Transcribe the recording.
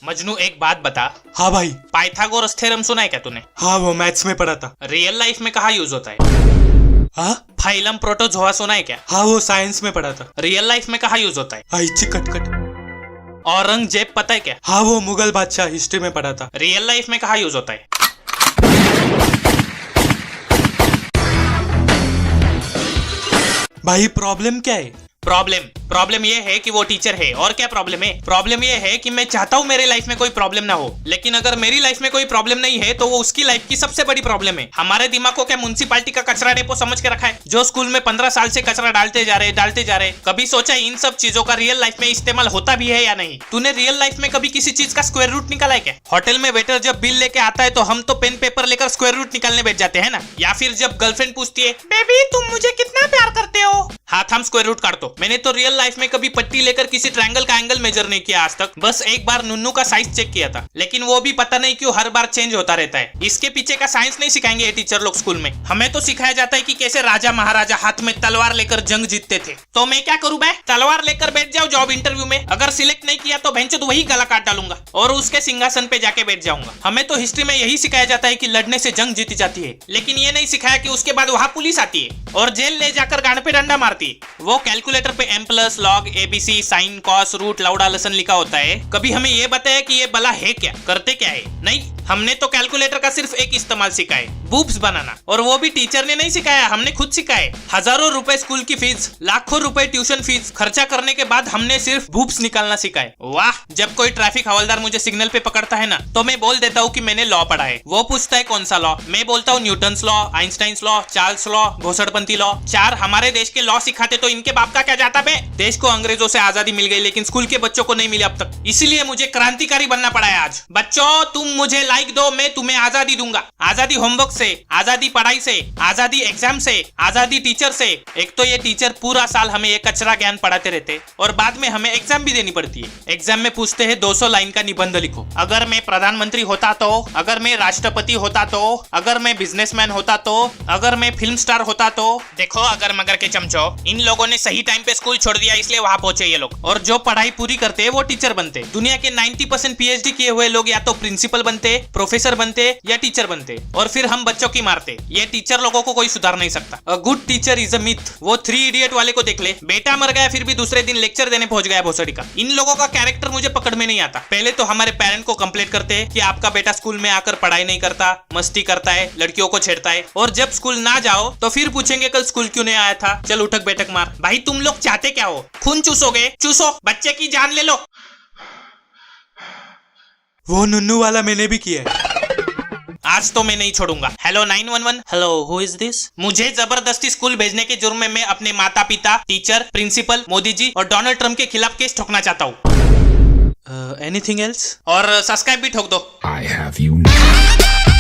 मजनू एक बात बता, हाँ भाई। पाइथागोरस थ्योरम सुना है क्या तूने? हाँ वो मैथ्स में पढ़ा था। रियल लाइफ में कहाँ यूज होता है? हाँ फाइलम प्रोटोजोआ सुना है क्या? हाँ वो साइंस में पढ़ा था। रियल लाइफ में कहाँ यूज होता है? आई चिकट कट। औरंगजेब पता है क्या? हाँ वो मुगल बादशाह, हिस्ट्री में पढ़ा था। रियल लाइफ में कहाँ यूज होता है? भाई प्रॉब्लम क्या है? प्रॉब्लम ये है कि वो टीचर है। और क्या प्रॉब्लम है? प्रॉब्लम ये है कि मैं चाहता हूँ मेरे लाइफ में कोई प्रॉब्लम ना हो, लेकिन अगर मेरी लाइफ में कोई प्रॉब्लम नहीं है तो वो उसकी लाइफ की सबसे बड़ी प्रॉब्लम है। हमारे दिमाग को क्या म्युनिसिपैलिटी का कचरा डेपो समझ के रखा है, जो स्कूल में 15 साल से कचरा डालते जा रहे। कभी सोचा इन सब चीजों का रियल लाइफ में इस्तेमाल होता भी है या नहीं? तूने रियल लाइफ में कभी किसी चीज का स्क्वायर रूट निकाला है क्या? होटल में वेटर जब बिल लेके आता है तो हम तो पेन पेपर लेकर स्क्वायर रूट निकालने बैठ जाते हैं ना। या फिर जब गर्लफ्रेंड पूछती है, बेबी तुम मुझे कितना प्यार करते हो, हाथ हम स्क्वायर रूट काट दो। मैंने तो रियल लाइफ में कभी पट्टी लेकर किसी ट्रायंगल का एंगल मेजर नहीं किया आज तक। बस एक बार नुन्नू का साइज चेक किया था, लेकिन वो भी पता नहीं क्यों हर बार चेंज होता रहता है। इसके पीछे का साइंस नहीं सिखाएंगे ये टीचर लोग स्कूल में। हमें तो सिखाया जाता है कि कैसे राजा महाराजा हाथ में तलवार लेकर जंग जीतते थे। तो मैं क्या करूं बे? तलवार लेकर बैठ जाओ जॉब इंटरव्यू में, अगर सिलेक्ट नहीं किया तो भेंचोद वही गला काट डालूंगा और उसके सिंहासन पे जाके बैठ जाऊंगा। हमें तो हिस्ट्री में यही सिखाया जाता है कि लड़ने से जंग जीती जाती है, लेकिन ये नहीं सिखाया कि उसके बाद वहां पुलिस आती है और जेल ले जाकर गांड पे डंडा मारती है। वो कैलकुलेटर पे m plus log ABC sine cos root लाउडा लसन लिखा होता है। कभी हमें ये बताया कि ये भला है क्या, करते क्या है? नहीं, हमने तो कैलकुलेटर का सिर्फ एक इस्तेमाल सीखा है, बूब्स बनाना, और वो भी टीचर ने नहीं सिखाया, हमने खुद सीखा है। हजारों रुपए स्कूल की फीस, लाखों रुपए ट्यूशन फीस खर्चा करने के बाद हमने सिर्फ बूब्स निकालना सीखा है। वाह, जब कोई ट्रैफिक हवलदार मुझे सिग्नल पे पकड़ता है ना, तो मैं बोल देता हूँ कि मैंने लॉ पढ़ा है। वो पूछता है कौन सा लॉ, मैं बोलता हूँ Newton's law, Einstein's law, Charles law, घोसड़पंथी लॉ। चार हमारे देश के लॉ सिखाते तो इनके बाप का क्या जाता बे? देश को अंग्रेजों से आजादी मिल गई, लेकिन स्कूल के बच्चों को नहीं मिली अब तक, इसीलिए मुझे क्रांतिकारी बनना पड़ा है आज। बच्चों तुम मुझे लाइक दो, मैं तुम्हें आजादी दूंगा। आजादी होमवर्क से, आजादी पढ़ाई से, आजादी एग्जाम से, आजादी टीचर से। एक तो ये टीचर पूरा साल हमें ये कचरा ज्ञान पढ़ाते रहते और बाद में हमें एग्जाम भी देनी पड़ती है। एग्जाम में पूछते हैं 200 लाइन का निबंध लिखो। अगर मैं प्रधानमंत्री होता तो, अगर मैं राष्ट्रपति होता तो, अगर मैं बिजनेसमैन होता तो, अगर मैं फिल्म स्टार होता तो। देखो अगर मगर के चमचो, इन लोगों ने सही टाइम पे स्कूल छोड़ दिया, इसलिए वहां पहुंचे ये लोग। और जो पढ़ाई पूरी करते हैं वो टीचर बनते। दुनिया के 90% पीएचडी किए हुए लोग या तो प्रिंसिपल बनते, प्रोफेसर बनते या टीचर बनते, और फिर हम बच्चों की मारते। ये टीचर लोगों को कोई सुधार नहीं सकता। A good teacher is a myth. वो 3 इडियट वाले को देख ले, बेटा मर गया फिर भी दूसरे दिन लेक्चर देने पहुंच गया भोसड़ी का। इन लोगों का कैरेक्टर मुझे पकड़ में नहीं आता। पहले तो हमारे पेरेंट को कंप्लेंट करते हैं कि आपका बेटा स्कूल में आकर पढ़ाई नहीं करता, मस्ती करता है, लड़कियों को छेड़ता है, और जब स्कूल ना जाओ तो फिर पूछेंगे कल स्कूल क्यों नहीं आया था, चल उठक बैठक मार। भाई तुम लोग चाहते क्या हो? खून चूसोगे? चूसो, बच्चे की जान ले लो। वो नुन्नू वाला मैंने भी किया है। आज तो मैं नहीं छोड़ूंगा। Hello 911। Hello, who is this? मुझे जबरदस्ती स्कूल भेजने के जुर्म में मैं अपने माता पिता, टीचर, प्रिंसिपल, मोदी जी और डोनाल्ड ट्रंप के खिलाफ केस ठोकना चाहता हूँ। Anything else? और सब्सक्राइब भी ठोक दो। I have you now.